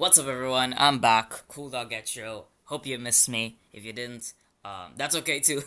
What's up, everyone? I'm back. Cool Dog Getro. Hope you missed me. If you didn't, that's okay too.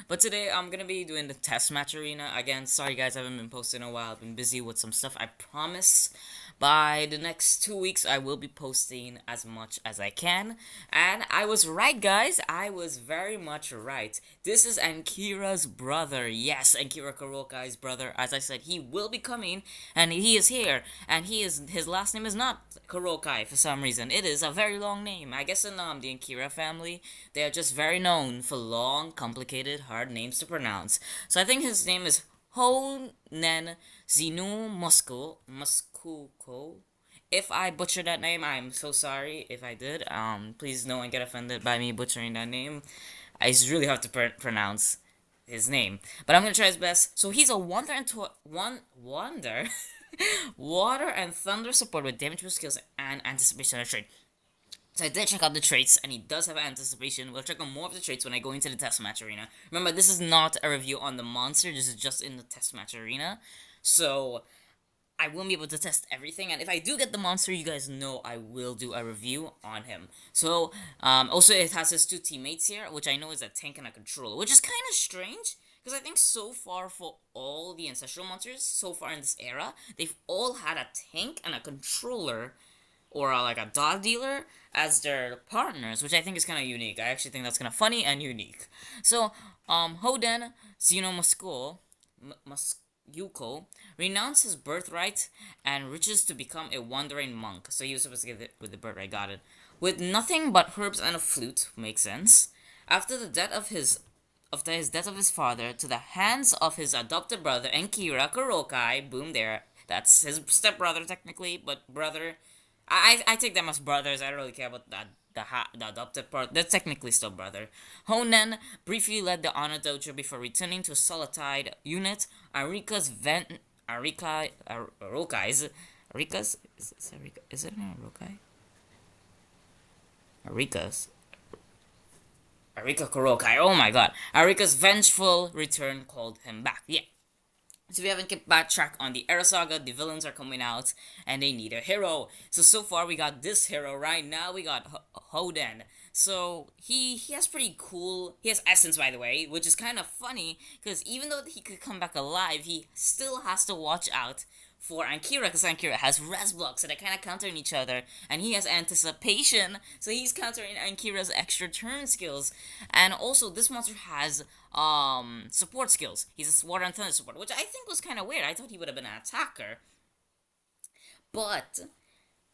But today I'm gonna be doing the test match arena again. Sorry guys, I haven't been posting in a while. I've been busy with some stuff. I promise by the next 2 weeks I will be posting as much as I can. And I was right, guys. I was very much right. This is Akira's brother. Yes, Akira Kurokai's brother. As I said, he will be coming, and he is here. And his last name is not Kurokai for some reason. It is a very long name. I guess in the Akira family, they are just very known for long, complicated, hard names to pronounce. So I think his name is Honen Zinu Muskuko. If I butchered that name, I'm so sorry if I did. Please no one get offended by me butchering that name. It's really hard to pronounce his name, but I'm gonna try his best. So he's a wonder water and thunder support with damage boost skills and anticipation of trait. So I did check out the traits, and he does have anticipation. We'll check out more of the traits when I go into the test match arena. Remember, this is not a review on the monster. This is just in the test match arena. So I won't be able to test everything, and if I do get the monster, you guys know I will do a review on him. So, also it has his two teammates here, which I know is a tank and a controller, which is kind of strange, because I think so far for all the ancestral monsters, so far in this era, they've all had a tank and a controller, or like a dog dealer, as their partners, which I think is kind of unique. I actually think that's kind of funny and unique. So, Hoden Xenomusco, Yuko, renounced his birthright and riches to become a wandering monk. So he was supposed to get it with the birthright, got it. With nothing but herbs and a flute, makes sense. After the death of his father, to the hands of his adopted brother Akira Kurokai, boom there. That's his stepbrother technically, but brother. I take them as brothers. I don't really care about that the adopted part. They're technically still brother. Honen briefly led the honor dojo before returning to a solitide unit. Arika's is it an Arukai? Arika's Arika Kurokai. Oh my god. Arika's vengeful return called him back. Yeah. So we haven't kept bad track on the Era Saga, the villains are coming out, and they need a hero. So far we got this hero. Right now we got Hoden. So he has pretty cool. He has essence, by the way, which is kind of funny because even though he could come back alive, he still has to watch out for Akira, because Akira has res blocks, so they're kind of countering each other, and he has anticipation, so he's countering Akira's extra turn skills. And also, this monster has support skills. He's a water and thunder support, which I think was kind of weird. I thought he would have been an attacker, but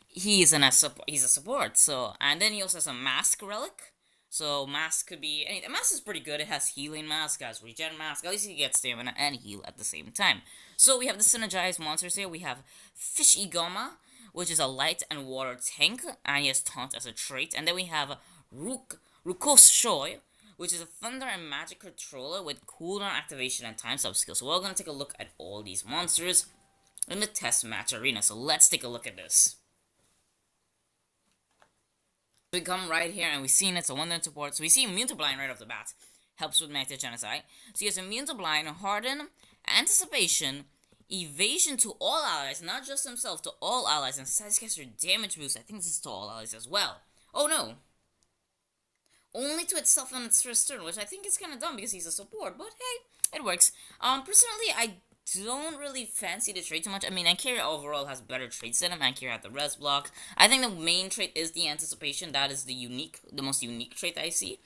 he's a support. So, and then he also has a mask relic. So mask could be any. Mask is pretty good. It has healing mask, has regen mask. At least he gets stamina and heal at the same time. So we have the synergized monsters here. We have Fish Igoma, which is a light and water tank, and he has taunt as a trait. And then we have Rukoshoi, which is a thunder and magic controller with cooldown activation and time sub skill. So we're gonna take a look at all these monsters in the test match arena. So let's take a look at this. We come right here and we see it's a wonder and support. So we see immune to blind right off the bat. Helps with Magnetic Genocide. So he has immune to blind, harden, anticipation, evasion to all allies, not just himself, to all allies, and sidescaster damage boost. I think this is to all allies as well. Oh no. Only to itself on its first turn, which I think is kind of dumb because he's a support, but hey, it works. Personally, I don't really fancy the trait too much. I mean, Akira overall has better traits than him. Akira had the res block. I think the main trait is the anticipation. That is the most unique trait I see.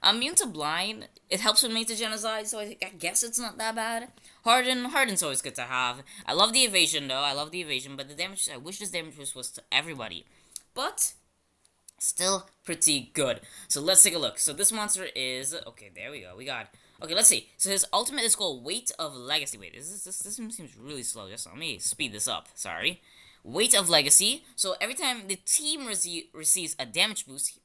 Immune to blind, it helps with Mate to Genocide, so I guess it's not that bad. Harden's always good to have. I love the evasion though. I love the evasion, but the damage, I wish this damage boost was to everybody. But still pretty good. So let's take a look. So this monster is okay. There we go. We got. Okay, let's see. So his ultimate is called Weight of Legacy. Wait, this seems really slow. Just let me speed this up. Sorry. Weight of Legacy. So every time the team receives a damage boost,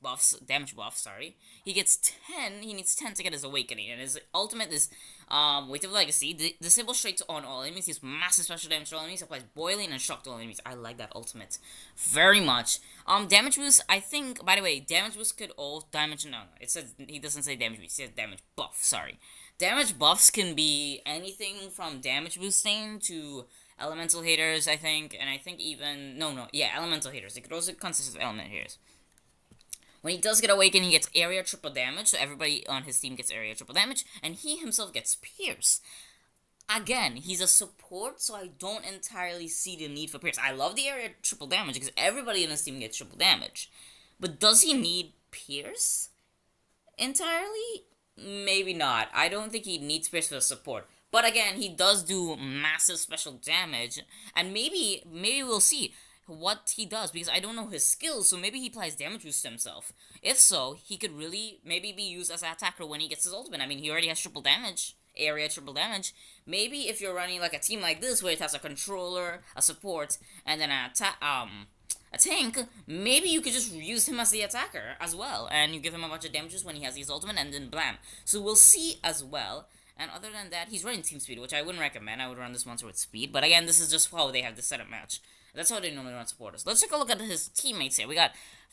damage buff, sorry, he gets 10. He needs 10 to get his awakening, and his ultimate is Weight of Legacy. Disable straight on all enemies. He's massive special damage to all enemies. Applies boiling and shock to all enemies. I like that ultimate very much. Damage boost. I think. By the way, damage boost could all damage. No, it says he doesn't say damage boost. He says damage buff. Sorry. Damage buffs can be anything from damage boosting to elemental haters, I think, and I think even yeah, elemental haters. It could also consist of element haters. When he does get awakened, he gets area triple damage, so everybody on his team gets area triple damage, and he himself gets pierce. Again, he's a support, so I don't entirely see the need for pierce. I love the area triple damage because everybody in his team gets triple damage. But does he need pierce entirely? Maybe not. I don't think he needs pierce for the support. But again, he does do massive special damage, and maybe we'll see what he does because I don't know his skills, so maybe he applies damage boost to himself. If so, he could really maybe be used as an attacker when he gets his ultimate. I mean, he already has triple damage, area triple damage. Maybe if you're running like a team like this where it has a controller, a support, and then a tank, maybe you could just use him as the attacker as well, and you give him a bunch of damages when he has his ultimate, and then blam. So we'll see as well. And other than that, he's running team speed, which I wouldn't recommend. I would run this monster with speed. But again, this is just how they have the setup match. That's how they normally run supporters. Let's take a look at his teammates here. We got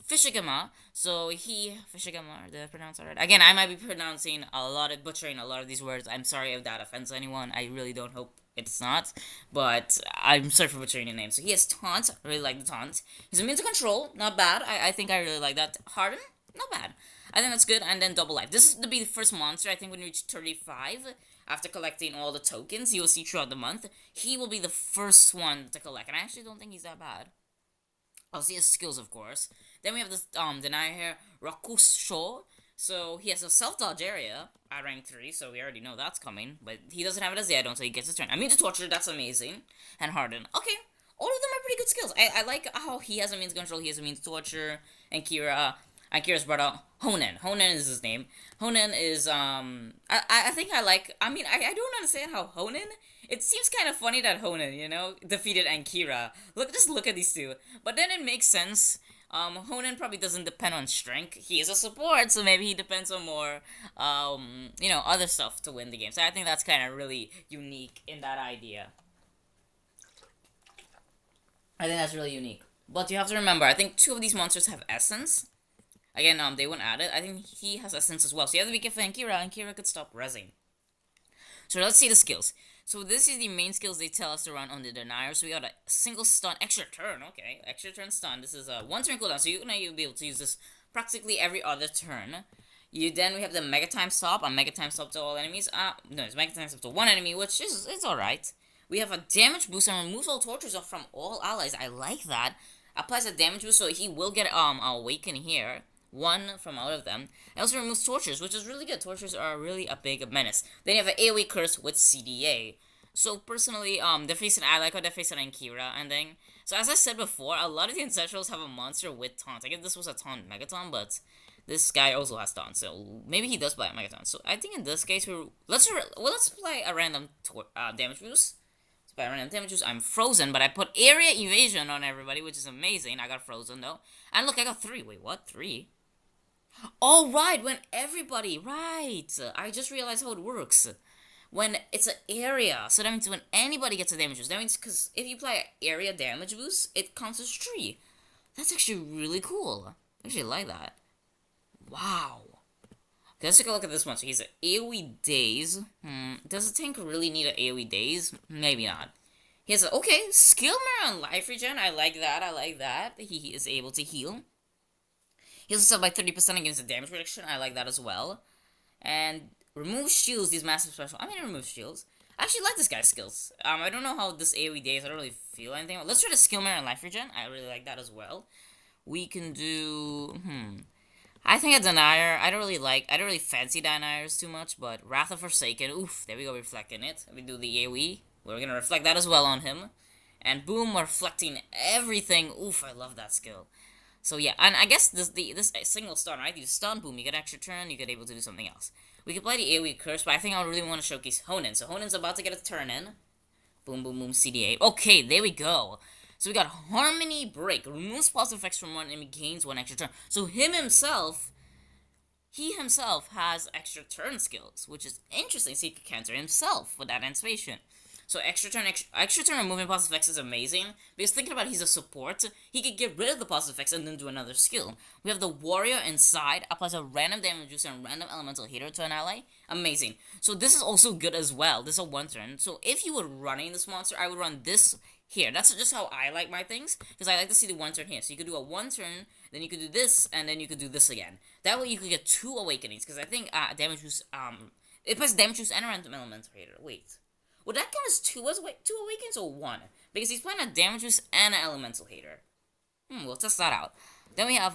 Fishigama. So Fishigama, did I pronounce that right? Again, I might be butchering a lot of these words. I'm sorry if that offends anyone. I really don't hope it's not. But I'm sorry for butchering your name. So he has Taunt. I really like the Taunt. He's immune to control. Not bad. I think I really like that. Harden. Not bad. I think that's good. And then double life. This is to be the first monster. I think when you reach 35, after collecting all the tokens you will see throughout the month, he will be the first one to collect. And I actually don't think he's that bad. I'll see his skills, of course. Then we have this deny here, Rakusho. So he has a self-dodge area at rank 3, so we already know that's coming. But he doesn't have it as yet until he gets his turn. I mean, the Torture, that's amazing. And Harden. Okay, all of them are pretty good skills. I like how he has a means control, he has a means torture, and Akira's brother, Honen. Honen is his name. Honen is, I think I like, I mean, I don't understand how Honen, it seems kind of funny that Honen, defeated Akira. Just look at these two. But then it makes sense. Honen probably doesn't depend on strength. He is a support, so maybe he depends on more, other stuff to win the game. So I think that's kind of really unique in that idea. I think that's really unique. But you have to remember, I think 2 of these monsters have essence. Again, they wouldn't add it. I think he has essence as well. So you have to be careful Akira. Akira could stop rezzing. So let's see the skills. So this is the main skills they tell us to run on the Denier. So we got a single stun, extra turn. Okay, extra turn stun. This is a 1 turn cooldown. So you'll be able to use this practically every other turn. Then we have the Mega Time Stop. A Mega Time Stop to all enemies. No, it's Mega Time Stop to 1 enemy, which is alright. We have a damage boost and removes all tortures from all allies. I like that. Applies a damage boost, so he will get awaken here. 1 from out of them. It also removes tortures, which is really good. Tortures are really a big menace. Then you have an AoE curse with CDA. So personally, I like how they're facing Akira, and then, so as I said before, a lot of the ancestrals have a monster with taunt. I guess this was a taunt Megaton, but this guy also has taunt, so maybe he does play a Megaton. So I think in this case, let's play a random damage boost. By random damages, I'm frozen, but I put area evasion on everybody, which is amazing. I got frozen though, and look, I got 3. Wait, what? 3? Oh, right, when everybody, right. I just realized how it works. When it's an area, so that means when anybody gets a damage boost, that means because if you apply area damage boost, it counts as 3. That's actually really cool. I actually like that. Wow. Okay, let's take a look at this one. So he's an AoE Daze. Does the tank really need an AoE Daze? Maybe not. He has skill mirror and life regen. I like that. He is able to heal. He also sells by 30% against the damage reduction. I like that as well. And remove shields, these massive special. I mean, remove shields. I actually like this guy's skills. I don't know how this AoE Daze, I don't really feel anything. Let's try the skill mirror and life regen. I really like that as well. We can do, I think a Denier, I don't really fancy Deniers too much, but Wrath of Forsaken, oof, there we go, reflecting it. We do the AoE, we're gonna reflect that as well on him. And boom, we're reflecting everything, oof, I love that skill. So yeah, and I guess this single stun, right? You stun, boom, you get extra turn, you get able to do something else. We can play the AoE Curse, but I think I really want to showcase Honen. So Honen's about to get a turn in. Boom, boom, boom, CDA. Okay, there we go. So we got Harmony Break. Removes positive effects from 1 enemy, gains 1 extra turn. So he himself has extra turn skills, which is interesting. So he can counter himself with that anticipation. So extra turn removing positive effects is amazing because thinking about it, he's a support. He could get rid of the positive effects and then do another skill. We have the warrior inside applies a random damage boost and random elemental healer to an ally. Amazing. So this is also good as well. This is a one turn. So if you were running this monster, I would run this here. That's just how I like my things because I like to see the one turn here. So you could do a one turn, then you could do this, and then you could do this again. That way you could get 2 awakenings because I think damage boost it puts damage boost and a random elemental healer. Wait. Would that count as two awakens or one? Because he's playing a damage boost and an elemental hater. We'll test that out. Then we have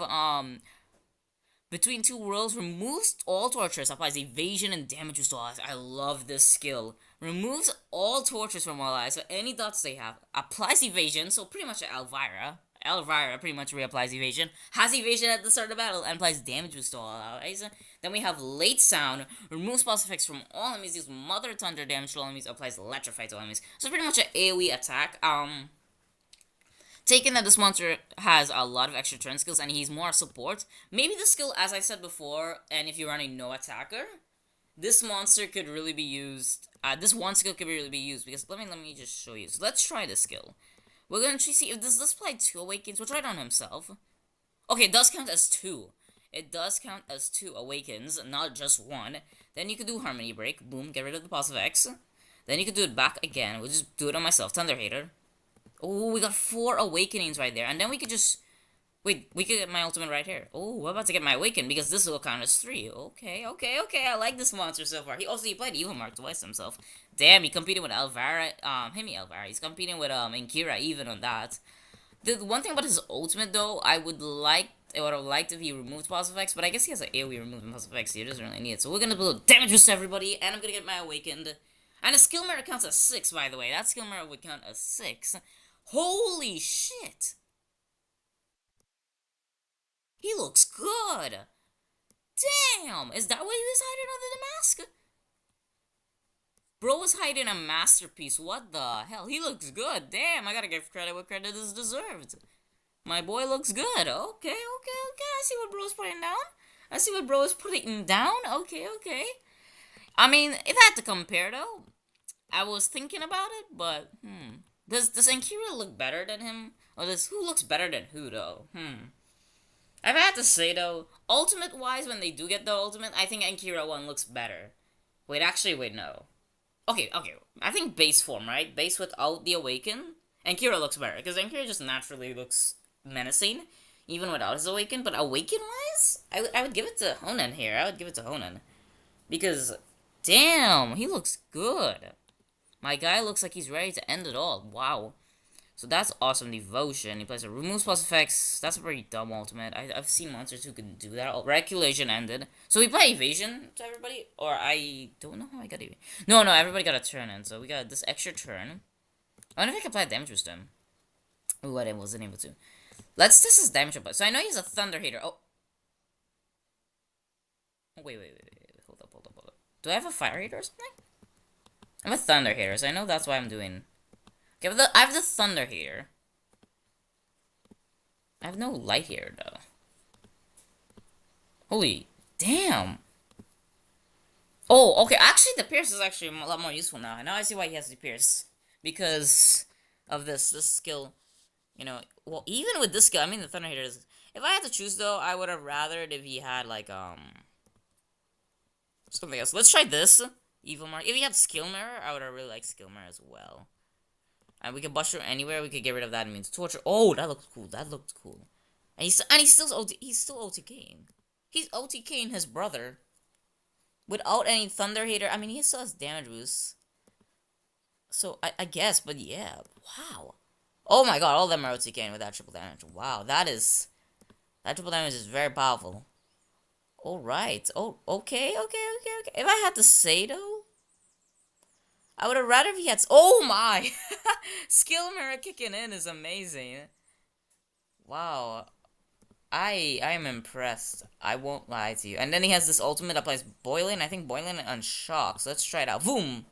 between two worlds, removes all tortures, applies evasion and damage boost to allies. I love this skill. Removes all tortures from allies, so any dots they have. Applies evasion, so pretty much Elvira. Elvira pretty much reapplies evasion. Has evasion at the start of the battle and applies damage boost to all allies. Then we have late sound, removes pulse effects from all enemies, deals mother thunder damage to all enemies, applies electrify to all enemies. So pretty much an AoE attack. Taking that this monster has a lot of extra turn skills and he's more support, maybe the skill, as I said before, and if you're running no attacker, this monster could really be used. This one skill could really be used because let me just show you. So let's try this skill. We're gonna see if this does apply 2 awakens. We'll try it on himself. Okay, it does count as 2. It does count as 2 awakens, not just 1. Then you could do Harmony Break. Boom, get rid of the positive X. Then you could do it back again. We'll just do it on myself. Thunder Hater. Oh, we got 4 awakenings right there. And then we could just... Wait, we could get my ultimate right here. Oh, we're about to get my awaken because this will count as 3. Okay. I like this monster so far. He played Evil Mark twice himself. Damn, he competed with Elvira. Elvira. He's competing with Akira even on that. The one thing about his ultimate though, I would have liked if he removed positive effects, but I guess he has an AoE removing positive effects, so he doesn't really need it. So we're gonna build damage boost to everybody, and I'm gonna get my awakened. And a skill mirror counts as 6, by the way. That skill mirror would count as 6. Holy shit! He looks good! Damn! Is that what he was hiding under the mask? Bro was hiding a masterpiece. What the hell? He looks good. Damn, I gotta give credit where credit is deserved. My boy looks good. Okay. I see what bro's putting down. Okay. I mean, if I had to compare though, I was thinking about it, but does Akira look better than him? Or who looks better than who though? I've had to say though, ultimate wise, when they do get the ultimate, I think Akira one looks better. Wait, no. Okay. I think base form, right? Base without the awaken. Akira looks better because Akira just naturally looks menacing, even without his awaken. But awaken wise, I would give it to Honan here. Because, damn, he looks good. My guy looks like he's ready to end it all. Wow. So that's awesome. Devotion. He plays a removes plus effects. That's a pretty dumb ultimate. I've seen monsters who can do that. Reculation ended. So we play evasion to everybody, or I don't know how I got evasion. No, everybody got a turn in. So we got this extra turn. I wonder if I can apply damage boost to him. Ooh, I wasn't able to. Let's test his damage up. So I know he's a thunder hater. Oh. Wait. Hold up. Do I have a fire hater or something? I'm a thunder hater, so I know that's why I'm doing. Okay, but I have the thunder hater. I have no light hater though. Holy damn. Oh, okay. Actually, the pierce is actually a lot more useful now. Now I see why he has the pierce. Because of this skill. You know, well, even with this skill, I mean, the thunder hater is... If I had to choose, though, I would have rathered if he had, like, something else. Let's try this. Evil Mark. If he had Skill Mirror, I would have really liked Skill Mirror as well. And we can bust through anywhere. We could get rid of that. It means torture. Oh, that looks cool. And he's still OTKing. He's OTKing his brother. Without any Thunder Hater. I mean, he still has damage boost. So, I guess. But yeah. Wow. Oh my god. All of them are OTKing with that triple damage. Wow. That triple damage is very powerful. Alright. Oh, okay. If I had to say, though, I would have rather if he had... Oh my! Skill mirror kicking in is amazing. Wow. I am impressed. I won't lie to you. And then he has this ultimate that applies Boiling. I think Boiling and Shock. So let's try it out. Boom!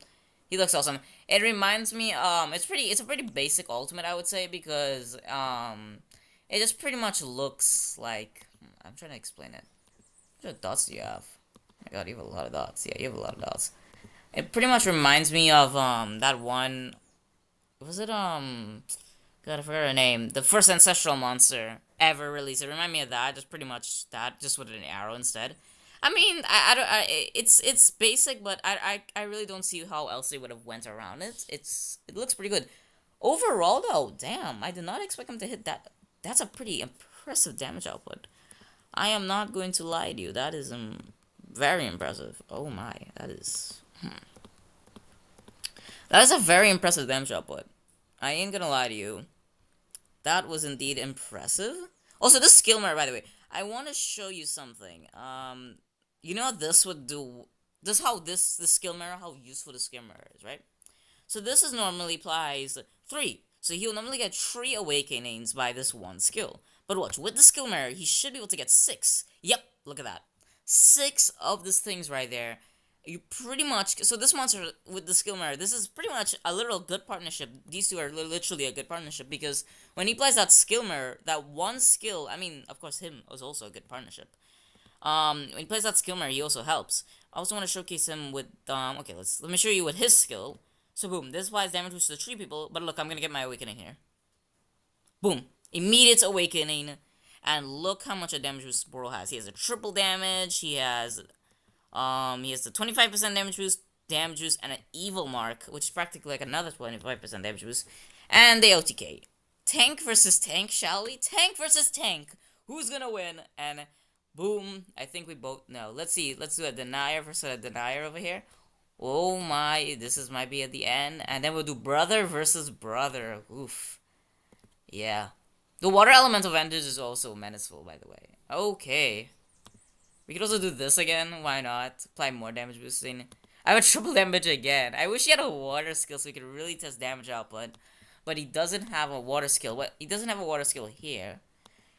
He looks awesome. It reminds me, it's a pretty basic ultimate, I would say, because, it just pretty much looks like... I'm trying to explain it. What dots do you have? Oh my god, you have a lot of dots. Yeah, you have a lot of dots. It pretty much reminds me of that one. Was it God, I forgot her name. The first ancestral monster ever released. It reminded me of that. Just pretty much that, just with an arrow instead. I mean, I don't. It's basic, but I really don't see how else they would have went around it. It looks pretty good. Overall, though, damn, I did not expect him to hit that. That's a pretty impressive damage output. I am not going to lie to you. That is very impressive. Oh my, that is a very impressive damage output. I ain't gonna lie to you. That was indeed impressive. Also, this skill mirror, by the way, I want to show you something. You know what this would do? This how the skill mirror, how useful the skill mirror is, right? So this is normally applies 3. So he'll normally get 3 awakenings by this one skill. But watch, with the skill mirror, he should be able to get 6. Yep, look at that. 6 of these things right there. You pretty much, so this monster with the skill mirror, this is pretty much a literal good partnership. These two are literally a good partnership because when he plays that skill mirror, that one skill, I mean, of course, him was also a good partnership. When he plays that skill mirror, he also helps. I also want to showcase him with okay, let me show you with his skill. So boom, this applies damage boost to 3 people, but look, I'm gonna get my awakening here. Boom, immediate awakening, and look how much a damage boost Boro has. He has a triple damage. He has the 25% damage boost, and an evil mark, which is practically like another 25% damage boost, and the OTK. Tank versus tank, shall we? Tank versus tank. Who's gonna win? And boom, I think we both know. Let's see. Let's do a denier versus a denier over here. Oh my, might be at the end. And then we'll do brother versus brother. Oof. Yeah. The water element of Enders is also menaceful, by the way. Okay. We could also do this again. Why not? Apply more damage boosting. I have a triple damage again. I wish he had a water skill so we could really test damage output. But he doesn't have a water skill. What? He doesn't have a water skill here.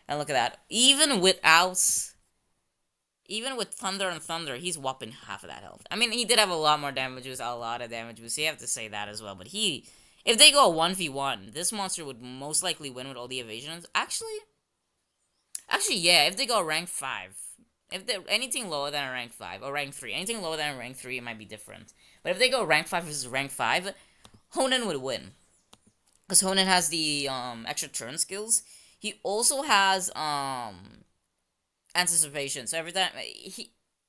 And look at that. Even with Thunder and Thunder, he's whopping half of that health. I mean, he did have a lot more damage boost, a lot of damage boost. So you have to say that as well. But if they go 1v1, this monster would most likely win with all the evasions. Actually, yeah. If they go rank 5, if they're anything lower than a rank 5 or rank 3, anything lower than a rank 3, it might be different. But if they go rank 5 versus rank 5, Honan would win. Because Honan has the extra turn skills. He also has anticipation. So every time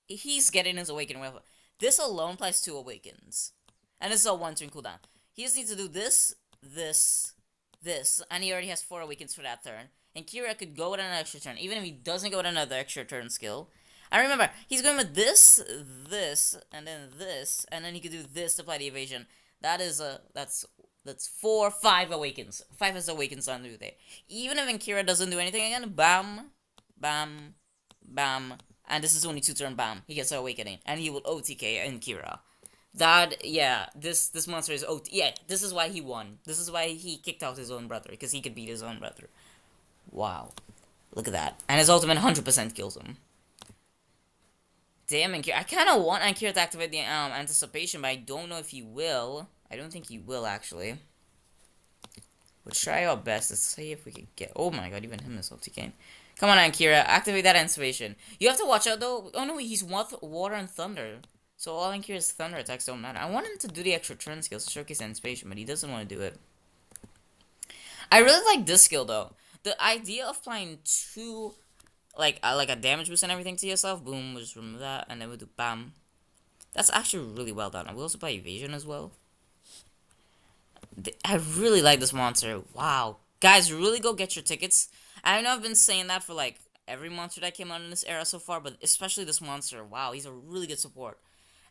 he's getting his awakening weapon. This alone applies 2 awakens. And this is a 1 turn cooldown. He just needs to do this, this, and he already has 4 awakens for that turn. And Kira could go with an extra turn, even if he doesn't go with another extra turn skill. I remember, he's going with this, and then he could do this to apply the evasion. That's 4, 5 awakens. 5 has awakens on do there. Even if Akira doesn't do anything again, bam, bam, bam, and this is only 2 turn bam. He gets an awakening, and he will OTK Akira. This monster is OT. Yeah, this is why he won. This is why he kicked out his own brother, because he could beat his own brother. Wow. Look at that. And his ultimate 100% kills him. Damn, Akira. I kind of want Akira to activate the anticipation, but I don't know if he will. I don't think he will, actually. We'll try our best to see if we can get... Oh my god, even him is OTKing. Come on, Akira. Activate that anticipation. You have to watch out, though. Oh no, he's water and thunder. So all Akira's thunder attacks don't matter. I want him to do the extra turn skills to showcase anticipation, but he doesn't want to do it. I really like this skill, though. The idea of applying 2, like a damage boost and everything to yourself. Boom, we'll just remove that, and then we'll do bam. That's actually really well done. I will also apply evasion as well. I really like this monster. Wow. Guys, really go get your tickets. I know I've been saying that for like every monster that came out in this era so far, but especially this monster. Wow, he's a really good support.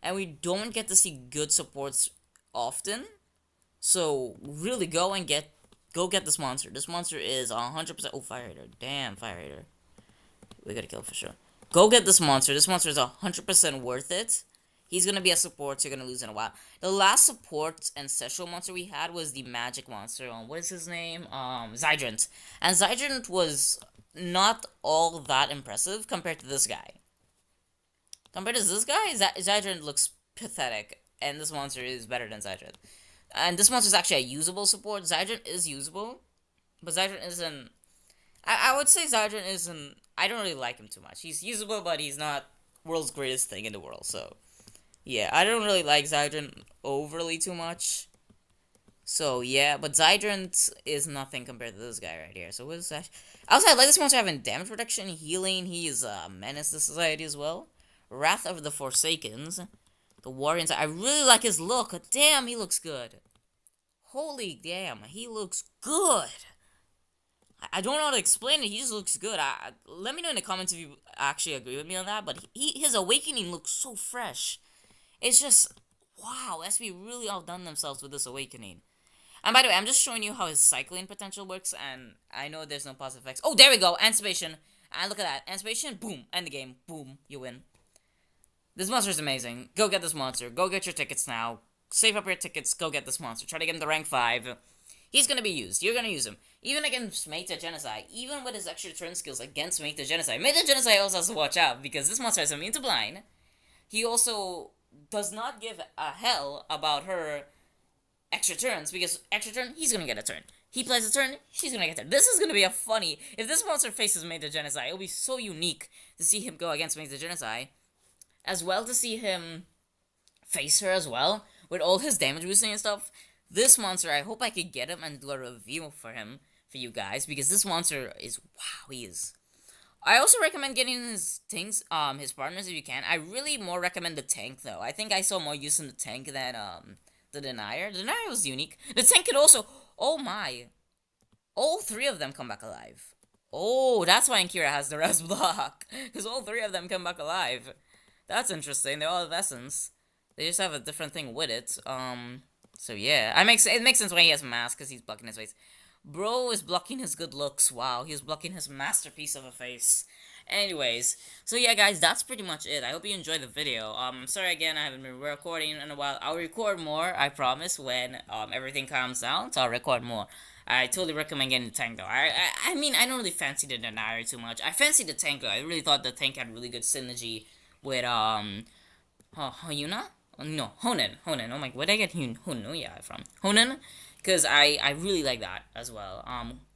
And we don't get to see good supports often. So really go get this monster. This monster is 100%. Oh, Fire Hitter. Damn, Fire Hitter. We gotta kill him for sure. Go get this monster. This monster is 100% worth it. He's gonna be a support, so you're gonna lose in a while. The last support ancestral monster we had was the magic monster. What is his name? Zydrant. And Zydrant was not all that impressive compared to this guy. Compared to this guy, Zydrant looks pathetic, and this monster is better than Zydrant. And this monster is actually a usable support. Zydrant is usable, but Zydrant isn't... I would say Zydrant isn't... I don't really like him too much. He's usable, but he's not world's greatest thing in the world, so... Yeah, I don't really like Zydrant overly too much. So yeah, but Zydrant is nothing compared to this guy right here. So what is that? Outside, like this monster having damage reduction, healing. He is a menace to society as well. Wrath of the Forsakens. The Warriors. I really like his look. Damn, he looks good. Holy damn, he looks good. I don't know how to explain it. He just looks good. Let me know in the comments if you actually agree with me on that. But his awakening looks so fresh. It's just wow. SB really outdone themselves with this awakening. And by the way, I'm just showing you how his cycling potential works. And I know there's no positive effects. Oh, there we go. Anticipation. And look at that. Anticipation. Boom. End the game. Boom. You win. This monster is amazing. Go get this monster. Go get your tickets now. Save up your tickets. Go get this monster. Try to get him to rank 5. He's gonna be used. You're gonna use him. Even against Mate the Genocide. Even with his extra turn skills against Mate the Genocide. Mate the Genocide also has to watch out because this monster is immune to blind. He also does not give a hell about her extra turns because extra turn, he's gonna get a turn. He plays a turn, she's gonna get a turn. This is gonna be a funny. If this monster faces Mate the Genocide, it'll be so unique to see him go against Mate the Genocide. As well to see him face her as well with all his damage boosting and stuff. This monster, I hope I could get him and do a review for him for you guys because this monster is wow. He is. I also recommend getting his things, his partners if you can. I really more recommend the tank though. I think I saw more use in the tank than the denier. The denier was unique. The tank could also. Oh my! All 3 of them come back alive. Oh, that's why Akira has the rest block because all 3 of them come back alive. That's interesting. They all have essence. They just have a different thing with it. So yeah, it makes sense why he has mask because he's blocking his face. Bro is blocking his good looks. Wow, he's blocking his masterpiece of a face. Anyways, so yeah, guys, that's pretty much it. I hope you enjoyed the video. Sorry again, I haven't been recording in a while. I'll record more, I promise, when everything calms down. So I'll record more. I totally recommend getting the tank though. I mean, I don't really fancy the denier too much. I fancy the tank though. I really thought the tank had really good synergy with Hyuna? No, Honen. Oh my, where'd I get Honuya from? Honen? Because I really like that as well.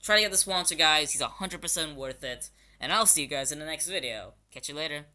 Try to get the sponsor, guys. He's 100% worth it. And I'll see you guys in the next video. Catch you later.